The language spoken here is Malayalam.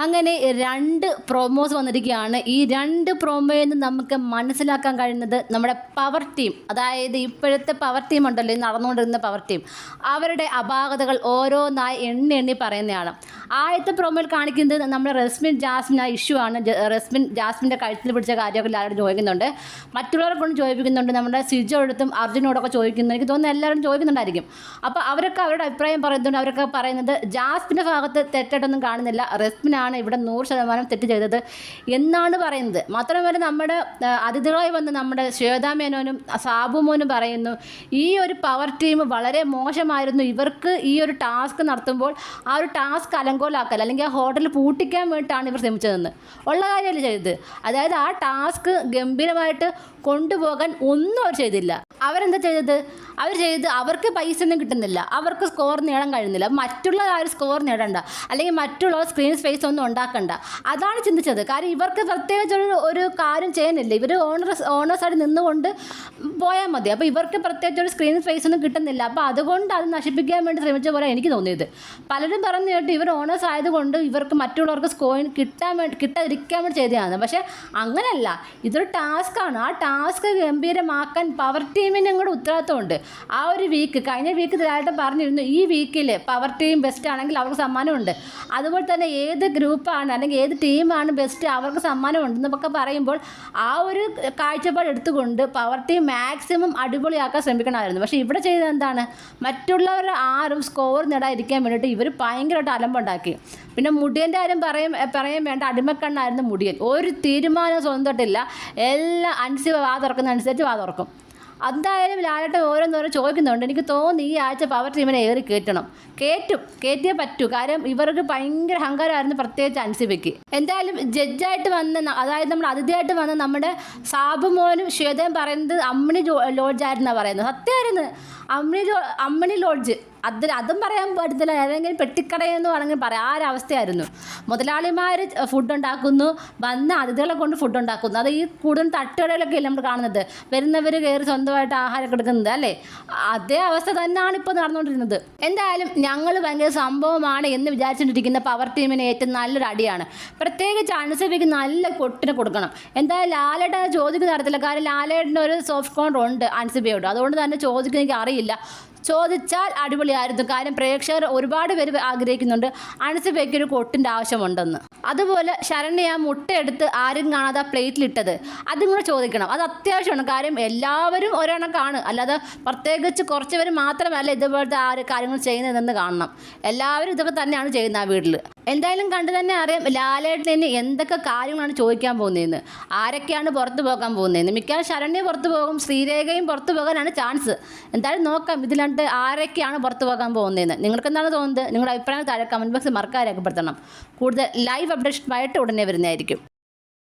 അങ്ങനെ 2 പ്രൊമോസ് വന്നിരിക്കുകയാണ്. ഈ 2 പ്രൊമോയിൽ നിന്ന് നമുക്ക് മനസ്സിലാക്കാൻ കഴിയുന്നത് നമ്മുടെ പവർ ടീം, അതായത് ഇപ്പോഴത്തെ പവർ ടീം ഉണ്ടല്ലോ, ഈ നടന്നുകൊണ്ടിരുന്ന പവർ ടീം, അവരുടെ അപാകതകൾ ഓരോന്നായി എണ്ണി പറയുന്നതാണ്. ആദ്യത്തെ പ്രൊമോയിൽ കാണിക്കുന്നത് നമ്മുടെ റസ്മിൻ ജാസ്മിൻ ആ ഇഷ്യൂ ആണ്. റസ്മിൻ ജാസ്മിൻ്റെ കഴുത്തിൽ പിടിച്ച കാര്യമൊക്കെ എല്ലാവരും ചോദിക്കുന്നുണ്ട്. മറ്റുള്ളവരെ കൊണ്ട് ചോദിപ്പിക്കുന്നുണ്ട്. നമ്മുടെ സിജോടുത്തും അർജുനോടൊക്കെ ചോദിക്കുന്നു. എനിക്ക് തോന്നുന്നു എല്ലാവരും ചോദിക്കുന്നുണ്ടായിരിക്കും. അപ്പോൾ അവരൊക്കെ അവരുടെ അഭിപ്രായം പറയുന്നുണ്ട്. അവരൊക്കെ പറയുന്നത് ജാസ്മിൻ്റെ ഭാഗത്ത് തെറ്റായിട്ടൊന്നും കാണുന്നില്ല, റസ്മിനാണ് ഇവിടെ 100% തെറ്റ് ചെയ്തത് എന്നാണ് പറയുന്നത്. മാത്രമല്ല നമ്മുടെ അതിഥികളായി വന്ന് നമ്മുടെ ശ്വേതാ മേനോനും സാബു മോനും പറയുന്നു ഈ ഒരു പവർ ടീം വളരെ മോശമായിരുന്നു. ഇവർക്ക് ഈ ഒരു ടാസ്ക് നടത്തുമ്പോൾ ആ ഒരു ടാസ്ക് അലങ്കോലാക്കൽ അല്ലെങ്കിൽ ആ ഹോട്ടൽ പൂട്ടിക്കാൻ വേണ്ടിയിട്ടാണ് ഇവർ ശ്രമിച്ചതെന്ന് ഉള്ള കാര്യമല്ല ചെയ്തത്. അതായത് ആ ടാസ്ക് ഗംഭീരമായിട്ട് കൊണ്ടുപോകാൻ ഒന്നും അവർ ചെയ്തില്ല. അവരെന്താ ചെയ്തത്? അവർക്ക് പൈസ ഒന്നും കിട്ടുന്നില്ല, അവർക്ക് സ്കോർ നേടാൻ കഴിയുന്നില്ല, മറ്റുള്ള ആരും സ്കോർ നേടണ്ട, അല്ലെങ്കിൽ മറ്റുള്ള സ്ക്രീൻ സ്പേസ് ഒന്നും ഉണ്ടാക്കണ്ട, അതാണ് ചിന്തിച്ചത്. കാരണം ഇവർക്ക് പ്രത്യേകിച്ച് ഒരു കാര്യം ചെയ്യുന്നില്ല, ഇവർ ഓണേഴ്സായിട്ട് നിന്നുകൊണ്ട് പോയാൽ മതി. അപ്പോൾ ഇവർക്ക് പ്രത്യേകിച്ച് ഒരു സ്ക്രീൻ സ്പേസ് ഒന്നും കിട്ടുന്നില്ല. അപ്പോൾ അതുകൊണ്ട് അത് നശിപ്പിക്കാൻ വേണ്ടി ശ്രമിച്ച പോലെ എനിക്ക് തോന്നിയത്. പലരും പറഞ്ഞു കേട്ട് ഇവർ ഓണേഴ്സ് ആയതുകൊണ്ട് ഇവർക്ക് മറ്റുള്ളവർക്ക് സ്കോർ കിട്ടാതിരിക്കാൻ വേണ്ടി ചെയ്തതാണ്. പക്ഷേ അങ്ങനെയല്ല, ഇതൊരു ടാസ്ക്കാണ്. ആ ടാസ്ക് ഗംഭീരമാക്കാൻ പവർ ടീമിന് കൂടെ ഉത്തരവാദിത്തമുണ്ട്. ആ ഒരു കഴിഞ്ഞ വീക്ക് ഇതിലായിട്ട് പറഞ്ഞിരുന്നു ഈ വീക്കിൽ പവർ ടീം ബെസ്റ്റ് ആണെങ്കിൽ അവർക്ക് സമ്മാനമുണ്ട്. അതുപോലെ തന്നെ ഏത് ഗ്രൂപ്പാണ് അല്ലെങ്കിൽ ഏത് ടീമാണ് ബെസ്റ്റ് അവർക്ക് സമ്മാനമുണ്ട് എന്നൊക്കെ പറയുമ്പോൾ ആ ഒരു കാഴ്ചപ്പാട് എടുത്തുകൊണ്ട് പവർ ടീം മാക്സിമം അടിപൊളിയാക്കാൻ ശ്രമിക്കണമായിരുന്നു. പക്ഷേ ഇവിടെ ചെയ്തത് എന്താണ്? മറ്റുള്ളവരുടെ ആരും സ്കോർ നേടാതിരിക്കാൻ വേണ്ടിയിട്ട് ഇവർ ഭയങ്കരമായിട്ട് അലമ്പുണ്ടാക്കി. പിന്നെ മുടിയൻ്റെ കാര്യം പറയാൻ വേണ്ട, അടിമക്കണ്ണായിരുന്നു മുടിയൻ. ഒരു തീരുമാനം സ്വന്തമായിട്ടില്ല, എല്ലാം വാ തുറക്കുന്ന അനുസരിച്ച് വാ തുറക്കും. എന്തായാലും ലാലേട്ടൻ ഓരോന്നോരോ ചോദിക്കുന്നുണ്ട്. എനിക്ക് തോന്നി ഈ ആഴ്ച പവർ ടീമിനെ കയറ്റിയേ പറ്റൂ. കാര്യം ഇവർക്ക് ഭയങ്കര അഹങ്കാരമായിരുന്നു, പ്രത്യേകിച്ച് അൻസിബയ്ക്ക്. എന്തായാലും ജഡ്ജായിട്ട് വന്ന്, അതായത് നമ്മുടെ അതിഥിയായിട്ട് വന്ന് നമ്മുടെ സാബു മോനും ശ്വേതയും പറയുന്നത് അമ്മിണി ലോഡ്ജായിരുന്നാണ് പറയുന്നത്. സത്യമായിരുന്നു, അമ്മിണി ലോഡ്ജ്. അതും പറയാൻ പറ്റത്തില്ല, ഏതെങ്കിലും പെട്ടിക്കടയെന്ന് വേണമെങ്കിൽ പറയാം. ആ ഒരവസ്ഥയായിരുന്നു. മുതലാളിമാർ ഫുഡ് ഉണ്ടാക്കുന്നു, വന്ന അതിഥികളെ കൊണ്ട് ഫുഡ് ഉണ്ടാക്കുന്നു. അത് ഈ കൂടുതൽ തട്ടുകടയിലൊക്കെ നമ്മൾ കാണുന്നത്, വരുന്നവർ കയറി സ്വന്തമായിട്ട് ആഹാരം കൊടുക്കുന്നത് അല്ലേ? അതേ അവസ്ഥ തന്നെയാണ് ഇപ്പോൾ നടന്നുകൊണ്ടിരുന്നത്. എന്തായാലും ഞങ്ങൾ ഭയങ്കര സംഭവമാണ് എന്ന് വിചാരിച്ചുകൊണ്ടിരിക്കുന്ന പവർ ടീമിന് ഏറ്റവും നല്ലൊരു അടിയാണ്. പ്രത്യേകിച്ച് അൻസിബയ്ക്ക് നല്ല കൊട്ടിന് കൊടുക്കണം. എന്തായാലും ലാലേട്ടൻ ചോദിക്കുന്ന തരത്തില്ല. കാര്യം ലാലേട്ടന് ഒരു സോഫ്റ്റ് കോർണർ ഉണ്ട് അൻസിബയോട്, അതുകൊണ്ട് തന്നെ ചോദിക്കുന്ന എനിക്ക് അറിയില്ല. ചോദിച്ചാൽ അടിപൊളിയായിരുന്നു. കാര്യം പ്രേക്ഷകർ ഒരുപാട് പേര് ആഗ്രഹിക്കുന്നുണ്ട് അൻസിബയ്ക്ക് ഒരു കൊട്ടിൻ്റെ ആവശ്യമുണ്ടെന്ന്. അതുപോലെ ശരണ്യ ആ മുട്ടയെടുത്ത് ആരും കാണാതെ പ്ലേറ്റിലിട്ടത് അതും കൂടെ ചോദിക്കണം. അത് അത്യാവശ്യമാണ്. കാര്യം എല്ലാവരും ഒരെണ്ണക്കാണ്, അല്ലാതെ പ്രത്യേകിച്ച് കുറച്ച് പേര് മാത്രമല്ല ഇതുപോലത്തെ ആ കാര്യങ്ങൾ ചെയ്യുന്നതെന്ന് കാണണം. എല്ലാവരും ഇതൊക്കെ തന്നെയാണ് ചെയ്യുന്നത് ആ വീട്ടിൽ. എന്തായാലും കണ്ടു തന്നെ അറിയാം ലാലേട്ടന് എന്തൊക്കെ കാര്യങ്ങളാണ് ചോദിക്കാൻ പോകുന്നതെന്ന്, ആരൊക്കെയാണ് പുറത്തു പോകാൻ പോകുന്നതെന്ന്. മിക്കവാറും ശരണ്യ പുറത്തു പോകും, ശ്രീരേഖയും പുറത്തു പോകാനാണ് ചാൻസ്. എന്തായാലും നോക്കാം ഇതിലാണ്ട് ആരൊക്കെയാണ് പുറത്തു പോകാൻ പോകുന്നതെന്ന്. നിങ്ങൾക്ക് എന്താണ് തോന്നുന്നത്? നിങ്ങളുടെ അഭിപ്രായം താഴെ കമൻറ്റ് ബോക്സിൽ മറക്കാതെ രേഖപ്പെടുത്തണം. കൂടുതൽ ലൈവ് അപ്ഡേഷനുമായിട്ട് ഉടനെ വരുന്നതായിരിക്കും.